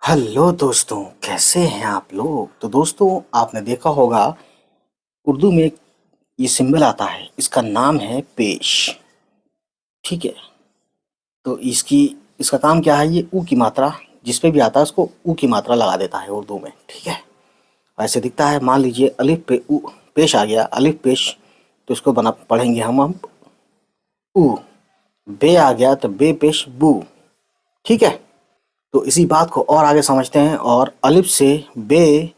Hello दोस्तों, कैसे हैं आप लोग। तो दोस्तों, आपने देखा होगा उर्दू में ये सिंबल आता है, इसका नाम है पेश। ठीक है। तो इसका काम क्या है, ये ऊ की मात्रा जिस पे भी आता है उसको ऊ की मात्रा लगा देता है उर्दू में। ठीक है। ऐसे दिखता है, मान लीजिए अलिफ पे ऊ पेश आ गया, अलिफ पेश, तो इसको बना पढ़ेंगे हम ऊ। बे आ गया तो बे पेश बू। ठीक है। तो इसी बात को और आगे समझते हैं, और अलिफ से बे,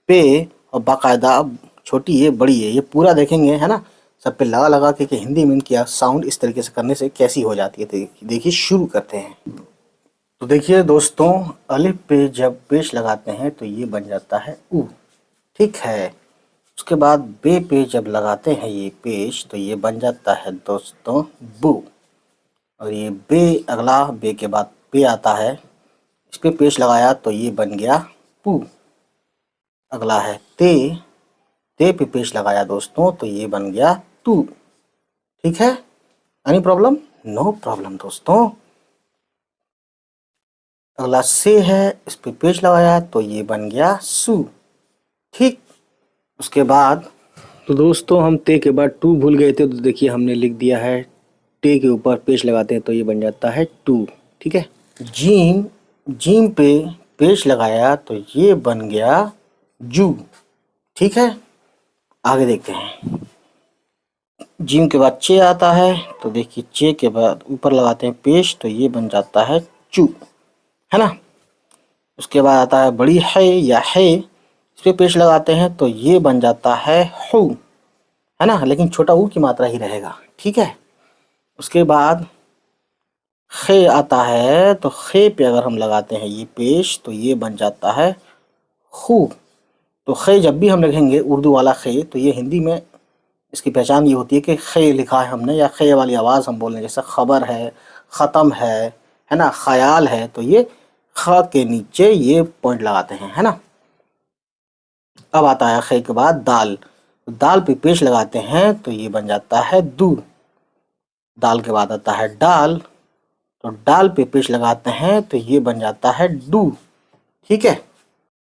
पे, और बाकायदा अब छोटी है बड़ी है ये पूरा देखेंगे, है ना। सब पे लगा लगा के कि हिंदी में इनकी साउंड इस तरीके से करने से कैसी हो जाती है। तो देखिए, शुरू करते हैं। तो देखिए दोस्तों, अलिफ पे जब पेश लगाते हैं तो ये बन जाता है ऊ। ठीक है। उसके बाद बे पे जब लगाते हैं ये पेश तो ये बन जाता है दोस्तों बू। और ये बे, अगला बे के बाद पे आता है, इस पे पेश लगाया तो ये बन गया पू। अगला है ते, ते पे पेश लगाया दोस्तों तो ये बन गया तू। ठीक है। Any problem? नो प्रॉब्लम दोस्तों। अगला से है, इस पे पेश लगाया तो ये बन गया सू। ठीक। उसके बाद तो दोस्तों, हम ते के बाद टू भूल गए थे, तो देखिए हमने लिख दिया है टे के ऊपर पेश लगाते हैं तो ये बन जाता है टू। ठीक है। जीम, जीम पे पेश लगाया तो ये बन गया जू। ठीक है। आगे देखते हैं। जीम के बाद चे आता है, तो देखिए चे के बाद ऊपर लगाते हैं पेश तो ये बन जाता है चू, है ना। उसके बाद आता है बड़ी है या है, इस पे पेश लगाते हैं तो ये बन जाता है हु, है ना, लेकिन छोटा ऊ की मात्रा ही रहेगा। ठीक है। उसके बाद खे आता है, तो खे पे अगर हम लगाते हैं ये पेश तो ये बन जाता है खू। तो खे जब भी हम लिखेंगे उर्दू वाला खे, तो ये हिंदी में इसकी पहचान ये होती है कि खे लिखा है हमने, या खे वाली आवाज़ हम बोल रहे हैं, जैसे खबर है, ख़त्म है ना, ख्याल है, तो ये ख के नीचे ये पॉइंट लगाते हैं, है ना। अब आता है खे के बाद दाल, दाल पे पेश लगाते हैं तो ये बन जाता है दू। दाल के बाद आता है डाल, तो डाल पे पेश लगाते हैं तो ये बन जाता है डू। ठीक है।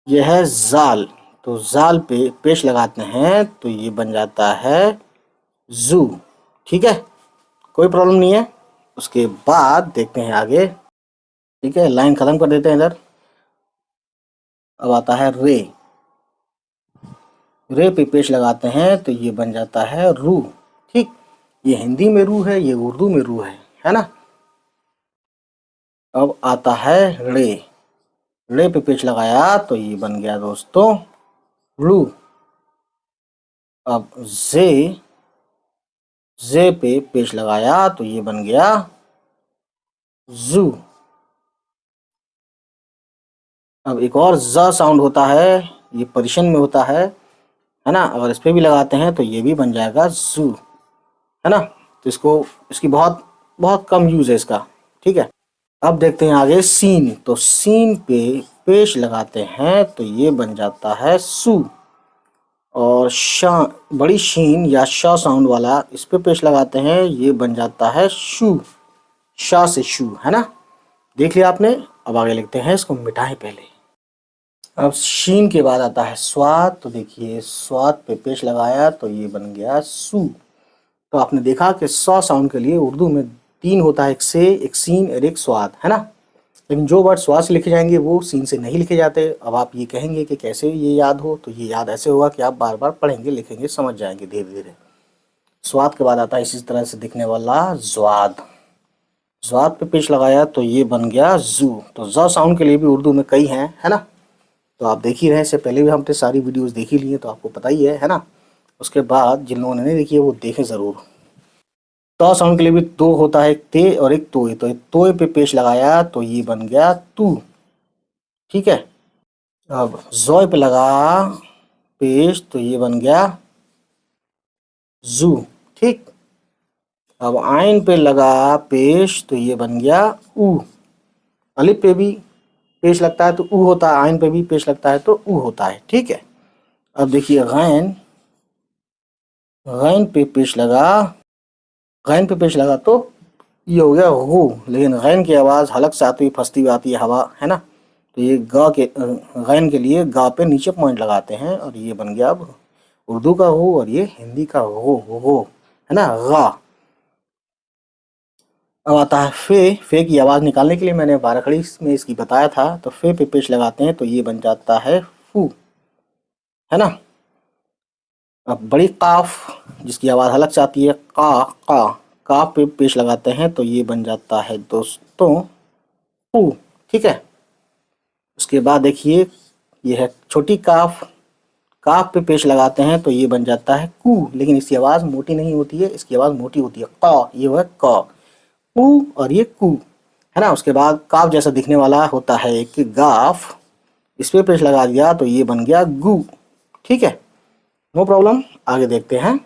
ये है जाल, तो जाल पे पेश लगाते हैं तो ये बन जाता है जू। ठीक है। कोई प्रॉब्लम नहीं है। उसके बाद देखते हैं आगे। ठीक है, लाइन खत्म कर देते हैं इधर। अब आता है रे, रे पे पेश लगाते हैं तो ये बन जाता है रू। ठीक। ये हिंदी में रू है, ये उर्दू में रू है ना। अब आता है रे, रे पे पेश लगाया तो ये बन गया दोस्तों रू। अब जे, जे पे पेश लगाया तो ये बन गया जू। अब एक और ज साउंड होता है, ये पोजीशन में होता है ना। अगर इस पे भी लगाते हैं तो ये भी बन जाएगा जू, है ना। तो इसकी बहुत बहुत कम यूज है इसका। ठीक है। अब देखते हैं आगे सीन, तो सीन पे पेश लगाते हैं तो ये बन जाता है सू। और शा, बड़ी शीन या शा साउंड वाला, इस पे पेश लगाते हैं ये बन जाता है शू, शा से शू, है ना। देख लिया आपने। अब आगे लिखते हैं, इसको मिटाएं पहले। अब शीन के बाद आता है स्वाद, तो देखिए स्वाद पे पेश लगाया तो ये बन गया सू। तो आपने देखा कि सौ साउंड के लिए उर्दू में तीन होता है, एक से, एक सीन और एक स्वाद, है ना। लेकिन जो वर्ड स्वाद से लिखे जाएंगे वो सीन से नहीं लिखे जाते। अब आप ये कहेंगे कि कैसे ये याद हो, तो ये याद ऐसे होगा कि आप बार बार पढ़ेंगे, लिखेंगे, समझ जाएंगे धीरे धीरे। स्वाद के बाद आता है इसी तरह से दिखने वाला ज्वाद, ज्वाद पे पेश लगाया तो ये बन गया जू। तो ज साउंड के लिए भी उर्दू में कई हैं, है ना। तो आप देख ही रहे हैं, इससे पहले भी हमने सारी वीडियोस देख ही ली हैं, तो आपको पता ही है ना। उसके बाद जिन लोगों ने नहीं देखी है वो देखें ज़रूर। तो साउंड के लिए भी दो होता है, एक ते और एक तोय, तो तोय पे पेश लगाया तो ये बन गया तू। ठीक है। अब जॉय पे लगा पेश तो ये बन गया जू। ठीक। अब आइन पे लगा पेश तो ये बन गया ऊ। अलिफ पे भी पेश लगता है तो ऊ होता है, आइन पे भी पेश लगता है तो ऊ होता है। ठीक है। अब देखिए गैन, गैन पे पेश लगा, गैन पे पेश लगा तो ये हो गया गू, लेकिन गैन की आवाज़ हलक से आती हुई फंसती हुई आती है हवा, है ना। तो ये गा के गैन के लिए गा पे नीचे पॉइंट लगाते हैं और ये बन गया अब उर्दू का गो और ये हिंदी का गो है ना, गा। अब आता है फे की आवाज़ निकालने के लिए मैंने बाराखड़ी में इसकी बताया था, तो फे पे पेश लगाते हैं तो ये बन जाता है फू, है ना। अब बड़ी काफ जिसकी आवाज़ अलग से आती है का पे पेश लगाते हैं तो ये बन जाता है दोस्तों फू, ठीक है। उसके बाद देखिए ये है छोटी काफ पे पेश लगाते हैं तो ये बन जाता है कू, लेकिन इसकी आवाज़ मोटी नहीं होती है, इसकी आवाज़ मोटी होती है क, ये है क, कू और ये कू, है ना। उसके बाद काफ जैसा दिखने वाला होता है एक गाफ, इस पे पेश लगा दिया तो ये बन गया गू, ठीक है, नो प्रॉब्लम। आगे देखते हैं।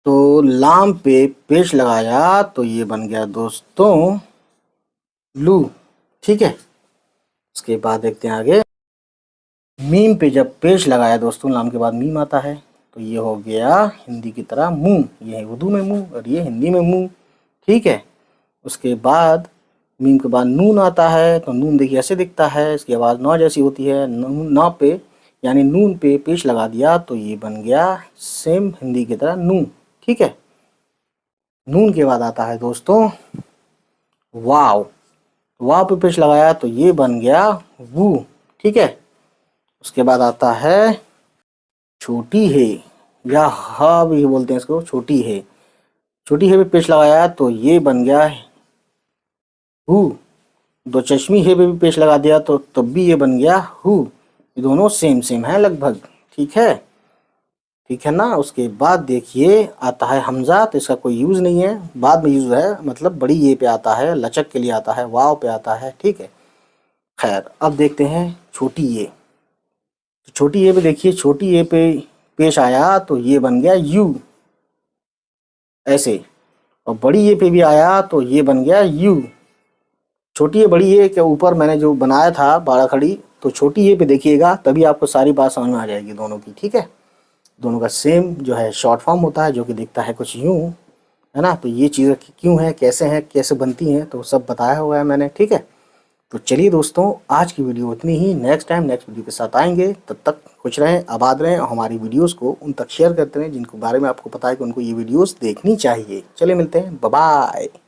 तो लाम पे पेश लगाया तो ये बन गया दोस्तों लू, ठीक है। उसके बाद देखते हैं आगे। मीम पे जब पेश लगाया दोस्तों, लाम के बाद मीम आता है तो ये हो गया हिंदी की तरह मुंह, ये है उर्दू में मुंह और ये हिंदी में मुंह, ठीक है। उसके बाद मीम के बाद नून आता है तो नून देखिए ऐसे दिखता है, इसकी आवाज़ नौ जैसी होती है। ना पे यानी नून पे पेश लगा दिया तो ये बन गया सेम हिंदी की तरह नू, ठीक है। नून के बाद आता है दोस्तों वाव, वाव पे पेश लगाया तो ये बन गया वू, ठीक है। उसके बाद आता है छोटी है या हा भी बोलते हैं इसको, छोटी है, छोटी है पे पेश लगाया तो ये बन गया हु। दो चश्मी है पे भी पेश लगा दिया तो तब भी ये बन गया हु, ये दोनों सेम सेम है लगभग, ठीक है, ठीक है ना। उसके बाद देखिए आता है हमजा, तो इसका कोई यूज़ नहीं है, बाद में यूज़ है, मतलब बड़ी ये पे आता है, लचक के लिए आता है, वाव पे आता है, ठीक है। खैर अब देखते हैं छोटी ये, तो छोटी ये पे देखिए छोटी ये पे पेश आया तो ये बन गया यू ऐसे, और बड़ी ये पे भी आया तो ये बन गया यू। छोटी ये बड़ी ये के ऊपर मैंने जो बनाया था बाराखड़ी, तो छोटी ये पे देखिएगा तभी आपको सारी बात समझ में आ जाएगी दोनों की, ठीक है। दोनों का सेम जो है शॉर्ट फॉर्म होता है जो कि दिखता है कुछ यूँ, है ना। तो ये चीज़ें क्यों हैं, कैसे बनती हैं, तो सब बताया हुआ है मैंने, ठीक है। तो चलिए दोस्तों आज की वीडियो इतनी ही, नेक्स्ट टाइम नेक्स्ट वीडियो के साथ आएंगे, तब तक खुश रहें, आबाद रहें और हमारी वीडियोस को उन तक शेयर करते रहें जिनको बारे में आपको पता है कि उनको ये वीडियोस देखनी चाहिए। चलिए मिलते हैं, बाय बाय।